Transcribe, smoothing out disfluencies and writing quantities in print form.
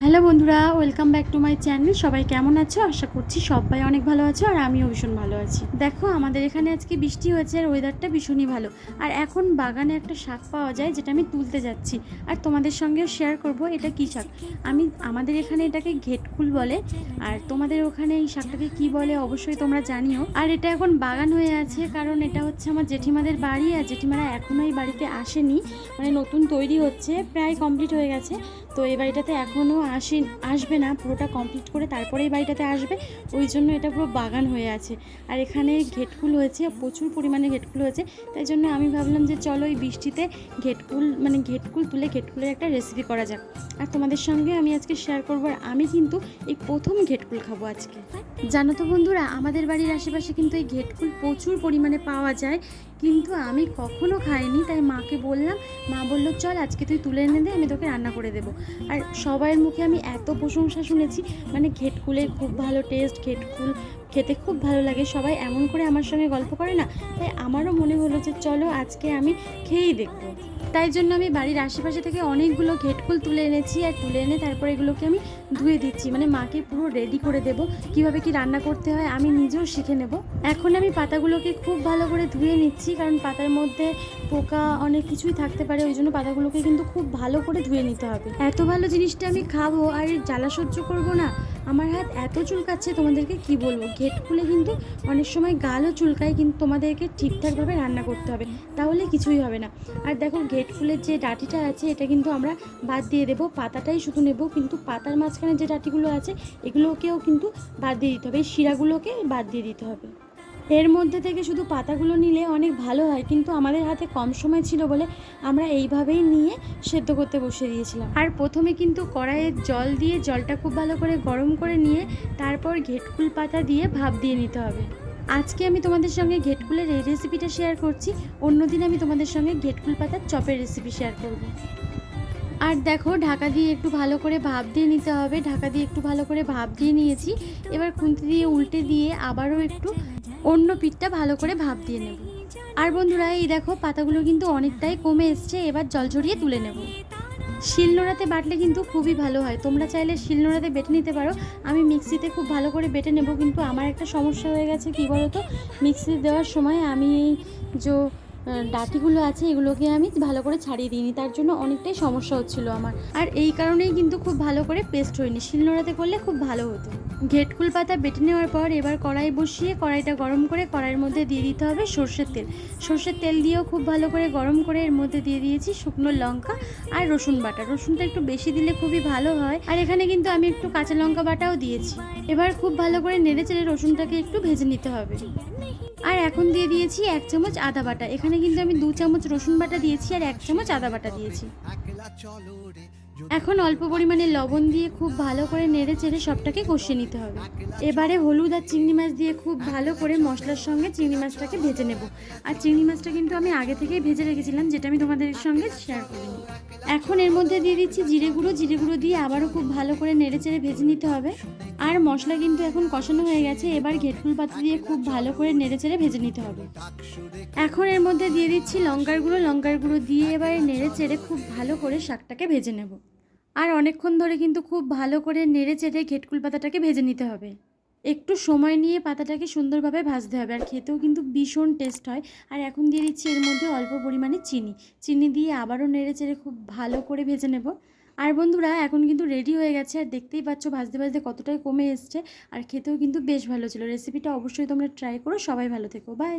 Hello বন্ধুরা, welcome back to my channel. সবাই কেমন আছো? আশা করছি সবাই অনেক ভালো আছো আর আমিও ভীষণ ভালো আছি। দেখো, আমাদের এখানে আজকে বৃষ্টি হয়েছে আর ওয়েদারটা ভীষণই ভালো। আর এখন বাগানে একটা শাক পাওয়া যায়, যেটা আমি তুলতে যাচ্ছি আর তোমাদের সঙ্গেও শেয়ার করব। এটা কী শাক? আমাদের এখানে এটাকে ঘেটকুল বলে, আর তোমাদের ওখানে এই শাকটাকে কি বলে অবশ্যই তোমরা জানিও। আর এটা এখন বাগান হয়ে আছে, কারণ এটা হচ্ছে আমার জেঠিমাদের বাড়ি, আর জেঠিমারা এখনও এই বাড়িতে আসেনি, মানে নতুন তৈরি হচ্ছে, প্রায় কমপ্লিট হয়ে গেছে। তো এই বাড়িটাতে এখনও আসবে না, পুরোটা কমপ্লিট করে তারপরে এই বাড়িটাতে আসবে, ওই জন্য এটা পুরো বাগান হয়ে আছে। আর এখানে ঘেটকুল হয়েছে, প্রচুর পরিমাণে ঘেটকুল হয়েছে, তাই জন্য আমি ভাবলাম যে চলো এই বৃষ্টিতে ঘেটকুল তুলে ঘেটকুলের একটা রেসিপি করা যাক। আর তোমাদের সঙ্গে আমি আজকে শেয়ার করবো। আর আমি কিন্তু এই প্রথম ঘেটকুল খাবো আজকে। জানো তো বন্ধুরা, আমাদের বাড়ির আশেপাশে কিন্তু এই ঘেটকুল প্রচুর পরিমাণে পাওয়া যায়, কিন্তু আমি কখনো খাইনি। তাই মাকে বললাম, মা বললো চল আজকে তুই তুলে এনে দে, আমি তোকে রান্না করে দেবো। আর সবাইয়ের মুখে আমি এত প্রশংসা শুনেছি, মানে ঘেটকুলের খুব ভালো টেস্ট, ঘেটকুল খেতে খুব ভালো লাগে, সবাই এমন করে আমার সঙ্গে গল্প করে না। তাই আমারও মনে হলো যে চলো আজকে আমি খেয়েই দেখবো। তাই জন্য আমি বাড়ির আশেপাশে থেকে অনেকগুলো ঘেটকুল তুলে এনেছি, আর তুলে এনে তারপর এগুলোকে আমি ধুয়ে দিচ্ছি, মানে মাকে পুরো রেডি করে দেবো কীভাবে কি রান্না করতে হয়, আমি নিজেও শিখে নেব। এখন আমি পাতাগুলোকে খুব ভালো করে ধুয়ে নিচ্ছি, কারণ পাতার মধ্যে পোকা অনেক কিছুই থাকতে পারে, ওই জন্য পাতাগুলোকে কিন্তু খুব ভালো করে ধুয়ে নিতে হবে। এত ভালো জিনিসটা আমি খাবো আর জ্বালা সহ্য করবো না, আমার হাত এত চুলকাচ্ছে তোমাদেরকে কি বলবো। ঘেটকুলে কিন্তু অনেক সময় গালও চুলকায়, কিন্তু তোমাদেরকে ঠিকঠাকভাবে রান্না করতে হবে, তাহলে কিছুই হবে না। আর দেখো, ঘেটকুলের যে ডাঁটিটা আছে এটা কিন্তু আমরা বাদ দিয়ে দেবো, পাতাটাই শুধু নেব, কিন্তু পাতার মাঝখানে যে ডাঁটিগুলো আছে এগুলোকেও কিন্তু বাদ দিয়ে দিতে হবে, এই শিরাগুলোকে বাদ দিয়ে দিতে হবে। এর মধ্যে থেকে শুধু পাতাগুলো নিলে অনেক ভালো হয়, কিন্তু আমাদের হাতে কম সময় ছিল বলে আমরা এইভাবেই নিয়ে সেদ্ধ করতে বসে দিয়েছিলাম। আর প্রথমে কিন্তু কড়াইয়ে জল দিয়ে জলটা খুব ভালো করে গরম করে নিয়ে তারপর ঘেটকুল পাতা দিয়ে ভাপ দিয়ে নিতে হবে। আজকে আমি তোমাদের সঙ্গে ঘেটকুলের এই রেসিপিটা শেয়ার করছি, অন্যদিন আমি তোমাদের সঙ্গে ঘেটকুল পাতার চপের রেসিপি শেয়ার করব। আর দেখো, ঢাকা দিয়ে একটু ভালো করে ভাপ দিয়ে নিতে হবে, ঢাকা দিয়ে একটু ভালো করে ভাপ দিয়ে নিয়েছি। এবার খুন্তি দিয়ে উল্টে দিয়ে আবারও একটু অন্য পিঠটা ভালো করে ভাপ দিয়ে নেব। আর বন্ধুরা, এই দেখো পাতাগুলো কিন্তু অনেকটাই কমে এসছে, এবার জল ঝরিয়ে তুলে নেব। শিলনোড়াতে বাটলে কিন্তু খুবই ভালো হয়, তোমরা চাইলে শিলনোড়াতে বেটে নিতে পারো। আমি মিক্সিতে খুব ভালো করে বেটে নেব, কিন্তু আমার একটা সমস্যা হয়ে গেছে, কী বলো তো, মিক্সি দেওয়ার সময় আমি এই যে ডাঁটিগুলো আছে এগুলোকে আমি ভালো করে ছাড়িয়ে দিইনি, তার জন্য অনেকটাই সমস্যা হচ্ছিল আমার। আর এই কারণেই কিন্তু খুব ভালো করে পেস্ট হয়নি, শিলনোড়াতে করলে খুব ভালো হতো। ঘেটকুল পাতা বেটে নেওয়ার পর এবার কড়াই বসিয়ে কড়াইটা গরম করে কড়াইয়ের মধ্যে দিয়ে দিতে হবে সর্ষের তেল। সর্ষের তেল দিয়েও খুব ভালো করে গরম করে এর মধ্যে দিয়ে দিয়েছি শুকনো লঙ্কা আর রসুন বাটা। রসুনটা একটু বেশি দিলে খুবই ভালো হয়, আর এখানে কিন্তু আমি একটু কাঁচা লঙ্কা বাটাও দিয়েছি। এবার খুব ভালো করে নেড়ে চেড়ে রসুনটাকে একটু ভেজে নিতে হবে। আর এখন দিয়ে দিয়েছি 1 চামচ আদা বাটা, এখানে কিন্তু আমি 2 চামচ রসুন বাটা দিয়েছি আর 1 চামচ আদা বাটা দিয়েছি। এখন অল্প পরিমাণে লবণ দিয়ে খুব ভালো করে নেড়ে চেড়ে সবটাকে কষিয়ে নিতে হবে। এবারে হলুদ আর চিংড়ি মাছ দিয়ে খুব ভালো করে মশলার সঙ্গে চিংড়ি মাছটাকে ভেজে নেব। আর চিংড়ি মাছটা কিন্তু আমি আগে থেকেই ভেজে রেখেছিলাম, যেটা আমি তোমাদের সঙ্গে শেয়ার করিনি। এখন এর মধ্যে দিয়ে দিচ্ছি জিরে গুঁড়ো দিয়ে আবারও খুব ভালো করে নেড়ে চেড়ে ভেজে নিতে হবে। আর মশলা কিন্তু এখন কষানো হয়ে গেছে, এবার ঘেটকুল পাতা দিয়ে খুব ভালো করে নেড়ে চেড়ে ভেজে নিতে হবে। এখন এর মধ্যে দিয়ে দিচ্ছি লঙ্কার গুঁড়ো দিয়ে এবারে নেড়ে চেড়ে খুব ভালো করে শাকটাকে ভেজে নেব। আর অনেকক্ষণ ধরে কিন্তু খুব ভালো করে নেড়ে চেড়ে ঘেটকুল পাতাটাকে ভেজে নিতে হবে। একটু সময় নিয়ে পাতাটাকে সুন্দরভাবে ভাজতে হবে, আর খেতেও কিন্তু ভীষণ টেস্ট হয়। আর এখন দিয়ে দিচ্ছি এর মধ্যে অল্প পরিমাণে চিনি দিয়ে আবারও নেড়ে চেড়ে খুব ভালো করে ভেজে নেব। আর বন্ধুরা, এখন কিন্তু রেডি হয়ে গেছে, আর দেখতেই পাচ্ছ ভাজতে ভাজতে কতটাই কমে এসছে, আর খেতেও কিন্তু বেশ ভালো ছিল। রেসিপিটা অবশ্যই তোমরা ট্রাই করো। সবাই ভালো থেকো, বাই।